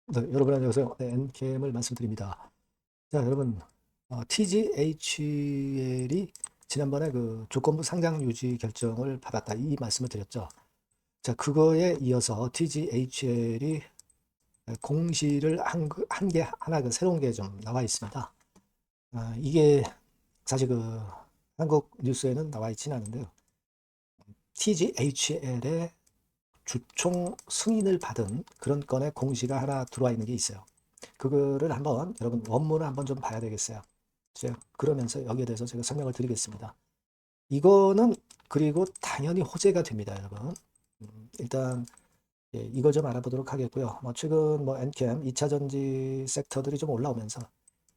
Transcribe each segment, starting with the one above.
네, 여러분 안녕하세요. 네, 엔캠을 말씀드립니다. 자, 여러분, TGHL이 지난번에 그 조건부 상장 유지 결정을 받았다 이 말씀을 드렸죠. 자, 그거에 이어서 TGHL이 공시를 한 게 하나 그 새로운 게 좀 나와 있습니다. 이게 사실 그 한국 뉴스에는 나와 있지는 않은데요. TGHL의 주총 승인을 받은 그런 건의 공시가 하나 들어와 있는 게 있어요. 그거를 한번 여러분 원문을 한번 좀 봐야 되겠어요. 제가 그러면서 여기에 대해서 제가 설명을 드리겠습니다. 이거는 그리고 당연히 호재가 됩니다, 여러분. 일단 예, 이걸 좀 알아보도록 하겠고요. 뭐 최근 뭐 엔캠 2차 전지 섹터들이 좀 올라오면서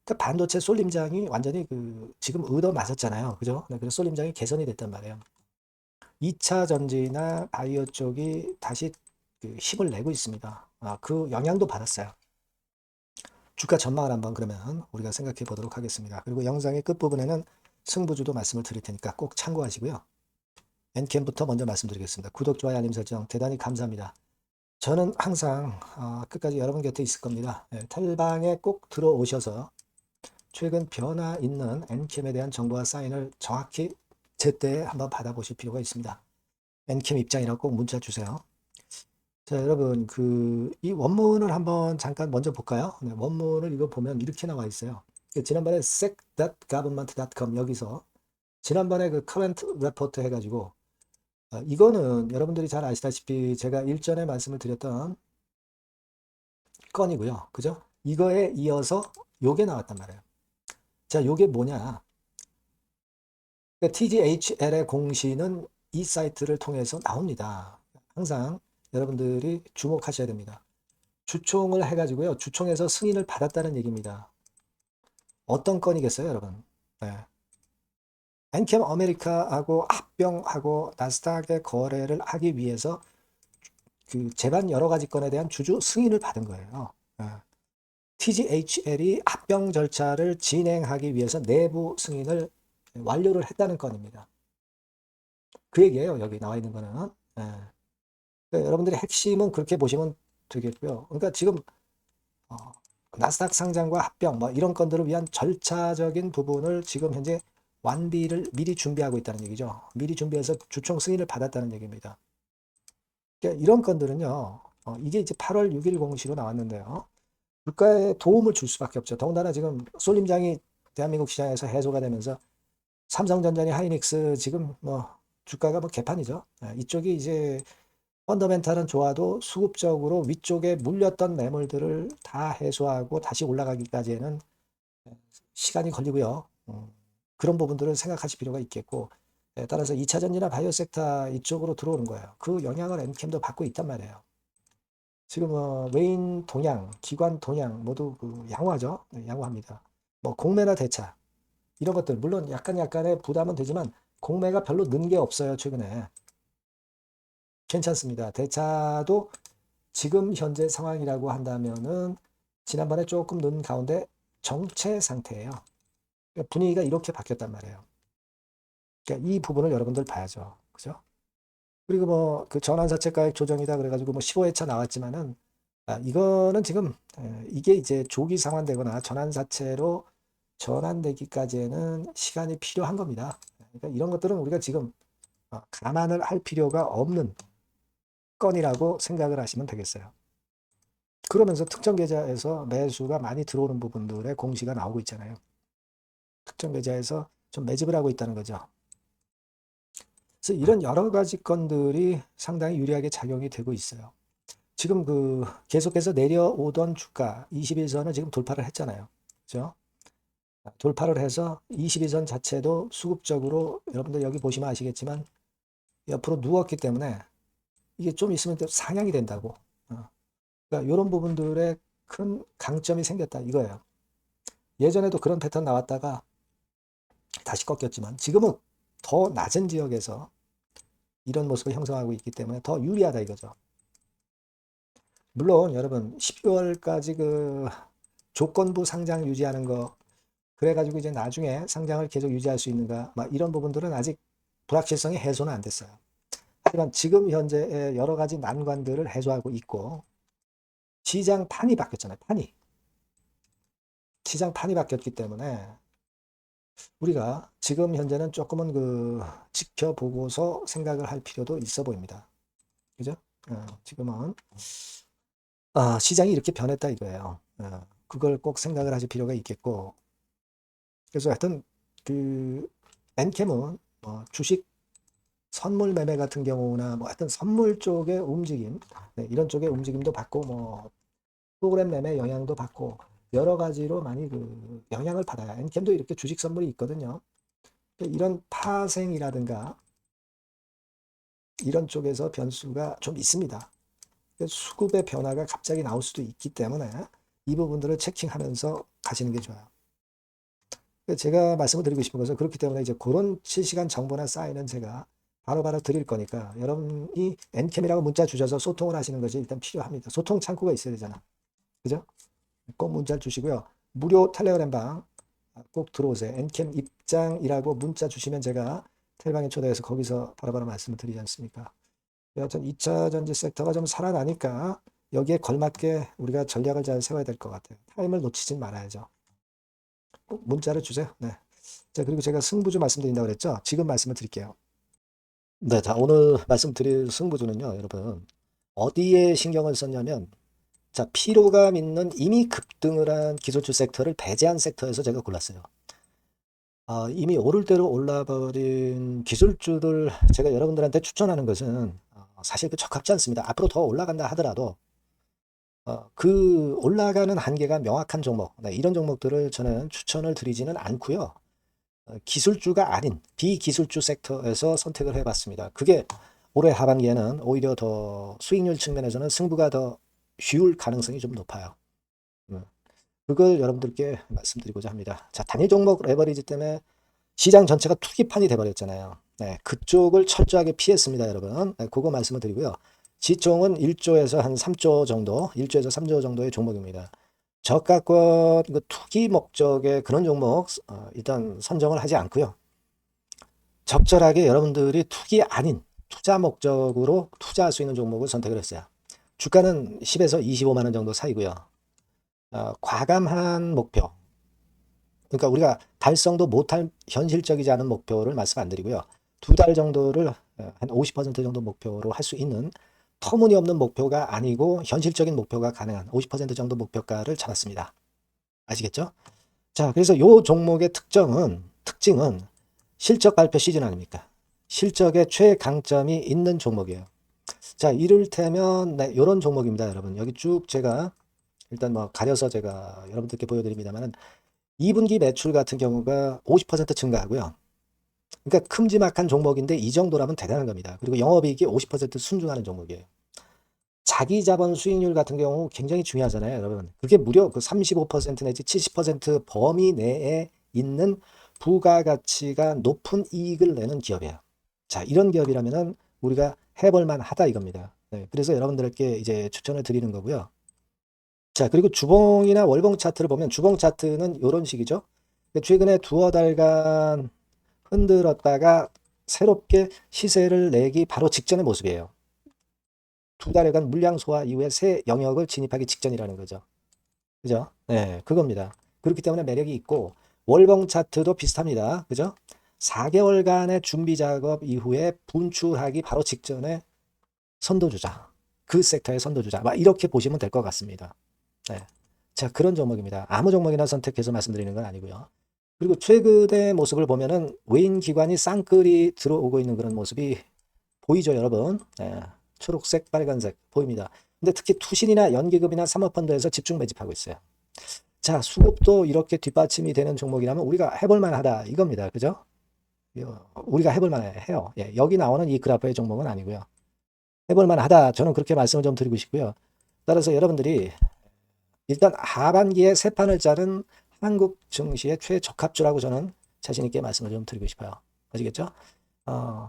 그러니까 반도체 쏠림장이 완전히 그 지금 얻어 맞았잖아요, 그죠? 네, 그래서 쏠림장이 개선이 됐단 말이에요. 2차 전지나 바이오 쪽이 다시 그 힘을 내고 있습니다. 그 영향도 받았어요. 주가 전망을 한번 그러면 우리가 생각해 보도록 하겠습니다. 그리고 영상의 끝부분에는 승부주도 말씀을 드릴 테니까 꼭 참고하시고요. 엔캠부터 먼저 말씀드리겠습니다. 구독, 좋아요, 알림 설정 대단히 감사합니다. 저는 항상 끝까지 여러분 곁에 있을 겁니다. 텔방에 꼭 들어오셔서 최근 변화 있는 엔캠에 대한 정보와 사인을 정확히 제때 한번 받아보실 필요가 있습니다. 엔캠 입장이라고 꼭 문자 주세요. 자, 여러분, 이 원문을 한번 잠깐 먼저 볼까요? 네, 원문을 이거 보면 이렇게 나와 있어요. 지난번에 sec.government.com 여기서 지난번에 그 current report 해가지고 이거는 여러분들이 잘 아시다시피 제가 일전에 말씀을 드렸던 건이고요. 그죠? 이거에 이어서 요게 나왔단 말이에요. 자, 요게 뭐냐? 그러니까 TGHL의 공시는 이 사이트를 통해서 나옵니다. 항상 여러분들이 주목하셔야 됩니다. 주총을 해가지고요. 주총에서 승인을 받았다는 얘기입니다. 어떤 건이겠어요, 여러분? 네. 엔캠 아메리카하고 합병하고 나스닥에 거래를 하기 위해서 그 제반 여러 가지 건에 대한 주주 승인을 받은 거예요. 네. TGHL이 합병 절차를 진행하기 위해서 내부 승인을 완료를 했다는 건입니다. 그 얘기예요, 여기 나와 있는 거는. 네. 그러니까 여러분들이 핵심은 그렇게 보시면 되겠고요. 그러니까 지금 어, 나스닥 상장과 합병 뭐 이런 건들을 위한 절차적인 부분을 지금 현재 완비를 미리 준비하고 있다는 얘기죠. 미리 준비해서 주총 승인을 받았다는 얘기입니다. 그러니까 이런 건들은요. 이게 이제 8월 6일 공시로 나왔는데요. 물가에 도움을 줄 수밖에 없죠. 더군다나 지금 쏠림장이 대한민국 시장에서 해소가 되면서 삼성전자니 하이닉스 지금 뭐 주가가 뭐 개판이죠. 이쪽이 이제 펀더멘탈은 좋아도 수급적으로 위쪽에 물렸던 매물들을 다 해소하고 다시 올라가기까지는 시간이 걸리고요. 그런 부분들을 생각하실 필요가 있겠고 따라서 2차 전지나 바이오 섹터 이쪽으로 들어오는 거예요. 그 영향을 엔캠도 받고 있단 말이에요. 지금 외인 동향, 기관 동향 모두 그 양호하죠. 네, 양호합니다. 뭐 공매나 대차 이런 것들 물론 약간의 부담은 되지만 공매가 별로 는 게 없어요. 최근에 괜찮습니다. 대차도 지금 현재 상황이라고 한다면은 지난번에 조금 는 가운데 정체 상태예요. 그러니까 분위기가 이렇게 바뀌었단 말이에요. 그러니까 이 부분을 여러분들 봐야죠. 그죠? 그리고 뭐 그 전환사채가액 조정이다 그래가지고 뭐 15회차 나왔지만은 이거는 지금 이게 이제 조기 상환되거나 전환사채로 전환되기까지는 시간이 필요한 겁니다. 그러니까 이런 것들은 우리가 지금 감안을 할 필요가 없는 건이라고 생각을 하시면 되겠어요. 그러면서 특정 계좌에서 매수가 많이 들어오는 부분들의 공시가 나오고 있잖아요. 특정 계좌에서 좀 매집을 하고 있다는 거죠. 그래서 이런 여러 가지 건들이 상당히 유리하게 작용이 되고 있어요. 지금 그 계속해서 내려오던 주가 21선을 지금 돌파를 했잖아요. 그죠? 돌파를 해서 21선 자체도 수급적으로 여러분들 여기 보시면 아시겠지만 옆으로 누웠기 때문에 이게 좀 있으면 또 상향이 된다고. 그러니까 이런 부분들에 큰 강점이 생겼다 이거예요. 예전에도 그런 패턴 나왔다가 다시 꺾였지만 지금은 더 낮은 지역에서 이런 모습을 형성하고 있기 때문에 더 유리하다 이거죠. 물론 여러분 12월까지 그 조건부 상장 유지하는 거 그래가지고 이제 나중에 상장을 계속 유지할 수 있는가 막 이런 부분들은 아직 불확실성이 해소는 안 됐어요. 하지만 지금 현재의 여러 가지 난관들을 해소하고 있고 시장판이 바뀌었잖아요. 시장판이 바뀌었기 때문에 우리가 지금 현재는 조금은 지켜보고서 생각을 할 필요도 있어 보입니다. 그죠? 지금은 시장이 이렇게 변했다 이거예요. 그걸 꼭 생각을 하실 필요가 있겠고, 그래서 하여튼 엔캠은 주식 선물 매매 같은 경우나 하여튼 선물 쪽의 움직임, 이런 쪽의 움직임도 받고 프로그램 매매 영향도 받고 여러 가지로 많이 영향을 받아요. 엔캠도 이렇게 주식 선물이 있거든요. 이런 파생이라든가 이런 쪽에서 변수가 좀 있습니다. 수급의 변화가 갑자기 나올 수도 있기 때문에 이 부분들을 체킹하면서 가시는 게 좋아요. 제가 말씀을 드리고 싶은 것은 그렇기 때문에 이제 그런 실시간 정보나 사인은 제가 바로바로 드릴 거니까 여러분이 엔캠이라고 문자 주셔서 소통을 하시는 것이 일단 필요합니다. 소통 창구가 있어야 되잖아. 그죠? 꼭 문자를 주시고요. 무료 텔레그램방 꼭 들어오세요. 엔캠 입장이라고 문자 주시면 제가 텔방에 초대해서 거기서 바로바로 말씀을 드리지 않습니까? 여하튼 2차 전지 섹터가 좀 살아나니까 여기에 걸맞게 우리가 전략을 잘 세워야 될 것 같아요. 타임을 놓치진 말아야죠. 꼭 문자를 주세요. 네. 자, 그리고 제가 승부주 말씀드린다고 그랬죠? 지금 말씀을 드릴게요. 네, 자, 오늘 말씀드릴 승부주는요, 여러분. 어디에 신경을 썼냐면, 자, 피로감 있는 이미 급등을 한 기술주 섹터를 배제한 섹터에서 제가 골랐어요. 이미 오를 대로 올라버린 기술주들 제가 여러분들한테 추천하는 것은 사실 적합지 않습니다. 앞으로 더 올라간다 하더라도 그 올라가는 한계가 명확한 종목, 네, 이런 종목들을 저는 추천을 드리지는 않고요. 기술주가 아닌 비기술주 섹터에서 선택을 해봤습니다. 그게 올해 하반기에는 오히려 더 수익률 측면에서는 승부가 더 쉬울 가능성이 좀 높아요. 그걸 여러분들께 말씀드리고자 합니다. 자, 단일 종목 레버리지 때문에 시장 전체가 투기판이 돼버렸잖아요. 네, 그쪽을 철저하게 피했습니다, 여러분. 네, 그거 말씀을 드리고요. 지총은 1조에서 한 3조 정도, 1조에서 3조 정도의 종목입니다. 저가권 투기 목적의 그런 종목 일단 선정을 하지 않고요. 적절하게 여러분들이 투기 아닌 투자 목적으로 투자할 수 있는 종목을 선택을 했어요. 주가는 10에서 25만 원 정도 사이고요. 과감한 목표, 그러니까 우리가 달성도 못할 현실적이지 않은 목표를 말씀 안 드리고요. 2달 정도를 한 50% 정도 목표로 할 수 있는 터무니없는 목표가 아니고 현실적인 목표가 가능한 50% 정도 목표가를 잡았습니다. 아시겠죠? 자, 그래서 요 종목의 특징은 실적 발표 시즌 아닙니까? 실적의 최강점이 있는 종목이에요. 자, 이를테면 네, 이런 종목입니다, 여러분. 여기 쭉 제가 일단 가려서 제가 여러분들께 보여드립니다만은 2분기 매출 같은 경우가 50% 증가하고요. 그러니까 큼지막한 종목인데 이 정도라면 대단한 겁니다. 그리고 영업이익이 50% 순증하는 종목이에요. 자기 자본 수익률 같은 경우 굉장히 중요하잖아요, 여러분. 그게 무려 35% 내지 70% 범위 내에 있는 부가가치가 높은 이익을 내는 기업이에요. 자, 이런 기업이라면은 우리가 해볼 만하다 이겁니다. 네, 그래서 여러분들께 이제 추천을 드리는 거고요. 자, 그리고 주봉이나 월봉 차트를 보면 주봉 차트는 이런 식이죠. 최근에 두어 달간 흔들었다가 새롭게 시세를 내기 바로 직전의 모습이에요. 2달여간 물량 소화 이후에 새 영역을 진입하기 직전이라는 거죠. 그죠? 네, 그겁니다. 그렇기 때문에 매력이 있고 월봉 차트도 비슷합니다. 그죠? 4개월간의 준비 작업 이후에 분출하기 바로 직전에 선도주자. 그 섹터의 선도주자. 이렇게 보시면 될 것 같습니다. 네. 자, 그런 종목입니다. 아무 종목이나 선택해서 말씀드리는 건 아니고요. 그리고 최근의 모습을 보면은 외인 기관이 쌍끌이 들어오고 있는 그런 모습이 보이죠, 여러분? 네. 초록색, 빨간색 보입니다. 근데 특히 투신이나 연기금이나 사모펀드에서 집중 매집하고 있어요. 자, 수급도 이렇게 뒷받침이 되는 종목이라면 우리가 해볼 만하다 이겁니다. 그죠? 우리가 해볼 만해요. 예, 여기 나오는 이 그래프의 종목은 아니고요. 해볼 만하다. 저는 그렇게 말씀을 좀 드리고 싶고요. 따라서 여러분들이 일단 하반기에 새 판을 짜는 한국 증시의 최적합주라고 저는 자신 있게 말씀을 좀 드리고 싶어요. 아시겠죠?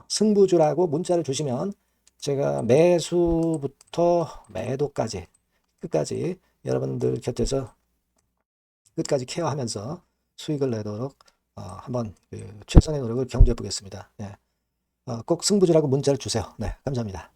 승부주라고 문자를 주시면 제가 매수부터 매도까지 끝까지 여러분들 곁에서 끝까지 케어하면서 수익을 내도록 한번 최선의 노력을 경주해 보겠습니다. 네. 꼭 승부주라고 문자를 주세요. 네, 감사합니다.